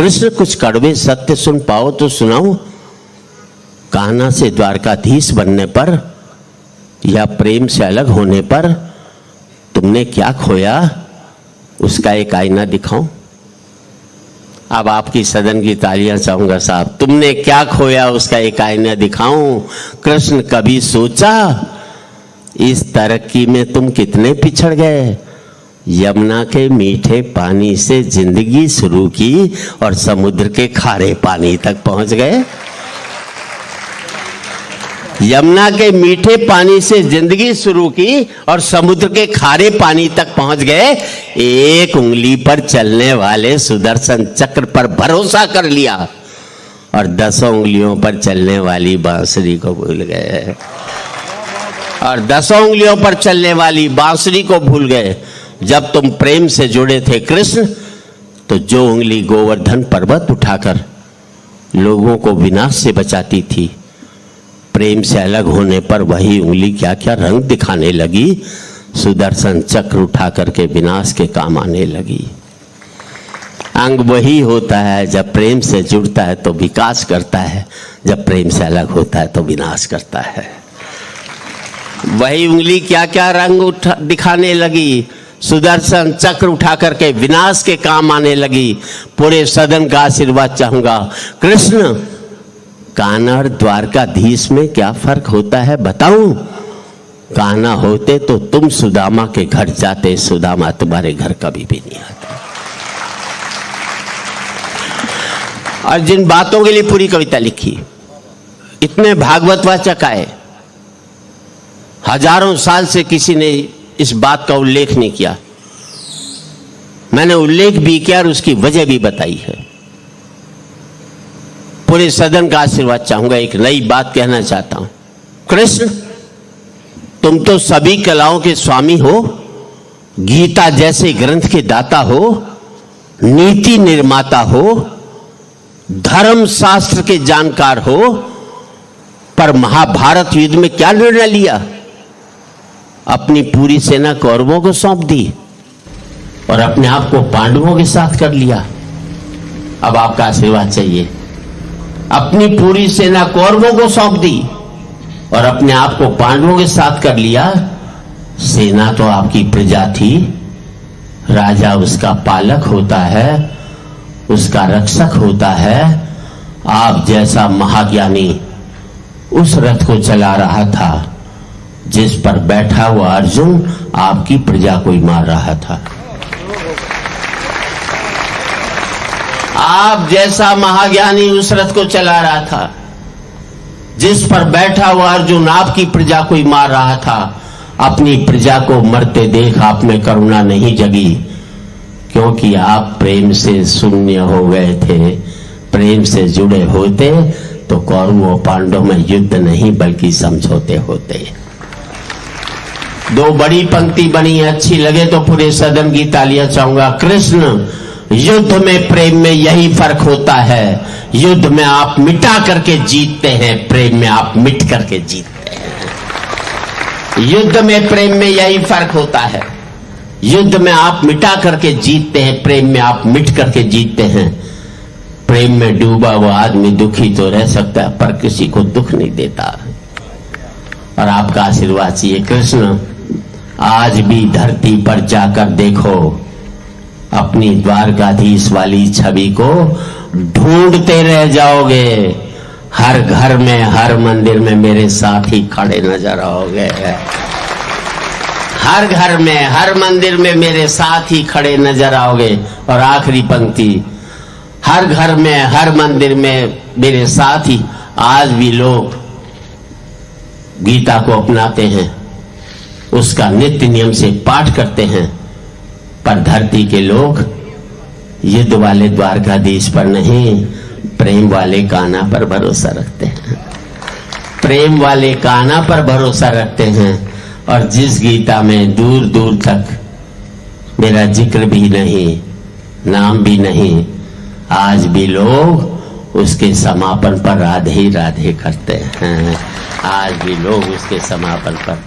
कृष्ण कुछ कड़वे सत्य सुन पाओ तो सुनाओ। कान्हा से द्वारकाधीश बनने पर या प्रेम से अलग होने पर तुमने क्या खोया, उसका एक आईना दिखाऊं। अब आपकी सदन की तालियां चाहूंगा साहब। तुमने क्या खोया, उसका एक आईना दिखाऊं। कृष्ण कभी सोचा इस तरक्की में तुम कितने पिछड़ गए। यमुना के मीठे पानी से जिंदगी शुरू की और समुद्र के खारे पानी तक पहुंच गए। यमुना के मीठे पानी से जिंदगी शुरू की और समुद्र के खारे पानी तक पहुंच गए। एक उंगली पर चलने वाले सुदर्शन चक्र पर भरोसा कर लिया और 10 उंगलियों पर चलने वाली बांसुरी को भूल गए। और 10 उंगलियों पर चलने वाली बांसुरी को भूल गए। जब तुम प्रेम से जुड़े थे कृष्ण, तो जो उंगली गोवर्धन पर्वत उठाकर लोगों को विनाश से बचाती थी, प्रेम से अलग होने पर वही उंगली क्या क्या रंग दिखाने लगी। सुदर्शन चक्र उठा करके विनाश के काम आने लगी। अंग वही होता है, जब प्रेम से जुड़ता है तो विकास करता है, जब प्रेम से अलग होता है तो विनाश करता है। वही उंगली क्या क्या रंग दिखाने लगी। सुदर्शन चक्र उठा करके विनाश के काम आने लगी। पूरे सदन का आशीर्वाद चाहूंगा। कृष्ण, कान्हा और द्वारकाधीश में क्या फर्क होता है बताऊं। कान्हा होते तो तुम सुदामा के घर जाते, सुदामा तुम्हारे घर कभी भी नहीं आता। और जिन बातों के लिए पूरी कविता लिखी, इतने भागवत वाचक आए, हजारों साल से किसी ने इस बात का उल्लेख नहीं किया। मैंने उल्लेख भी किया और उसकी वजह भी बताई है। पूरे सदन का आशीर्वाद चाहूंगा। एक नई बात कहना चाहता हूं। कृष्ण, तुम तो सभी कलाओं के स्वामी हो, गीता जैसे ग्रंथ के दाता हो, नीति निर्माता हो, धर्म शास्त्र के जानकार हो, पर महाभारत युद्ध में क्या निर्णय लिया। अपनी पूरी सेना कौरवों को सौंप दी और अपने आप को पांडवों के साथ कर लिया। अब आपका आशीर्वाद चाहिए। अपनी पूरी सेना कौरवों को सौंप दी और अपने आप को पांडवों के साथ कर लिया। सेना तो आपकी प्रजा थी, राजा उसका पालक होता है, उसका रक्षक होता है। आप जैसा महाज्ञानी उस रथ को चला रहा था जिस पर बैठा हुआ अर्जुन आपकी प्रजा को ही मार रहा था। आप जैसा महाज्ञानी उस रथ को चला रहा था जिस पर बैठा हुआ अर्जुन आपकी प्रजा को ही मार रहा था। अपनी प्रजा को मरते देख आप में करुणा नहीं जगी, क्योंकि आप प्रेम से शून्य हो गए थे। प्रेम से जुड़े होते तो कौरवों पांडवों में युद्ध नहीं बल्कि समझौते होते। 2 बड़ी पंक्ति बनी है, अच्छी लगे तो पूरे सदन की तालियां चाहूंगा। कृष्ण, युद्ध में प्रेम में यही फर्क होता है। युद्ध में आप मिटा करके जीतते हैं, प्रेम में आप मिट करके जीतते हैं। युद्ध में प्रेम में यही फर्क होता है। युद्ध में आप मिटा करके जीतते हैं, प्रेम में आप मिट करके जीतते हैं। प्रेम में डूबा हुआ आदमी दुखी तो रह सकता है पर किसी को दुख नहीं देता। और आपका आशीर्वाद चाहिए। कृष्ण, आज भी धरती पर जाकर देखो, अपनी द्वारकाधीश वाली छवि को ढूंढते रह जाओगे। हर घर में, हर मंदिर में मेरे साथ ही खड़े नजर आओगे। हर घर में, हर मंदिर में मेरे साथ ही खड़े नजर आओगे। और आखिरी पंक्ति, हर घर में, हर मंदिर में मेरे साथ ही। आज भी लोग गीता को अपनाते हैं, उसका नित्य नियम से पाठ करते हैं, पर धरती के लोग युद्ध वाले द्वारकाधीश पर नहीं, प्रेम वाले कान्हा पर भरोसा रखते हैं। प्रेम वाले कान्हा पर भरोसा रखते हैं। और जिस गीता में दूर दूर तक मेरा जिक्र भी नहीं, नाम भी नहीं, आज भी लोग उसके समापन पर राधे राधे करते हैं। आज भी लोग उसके समापन पर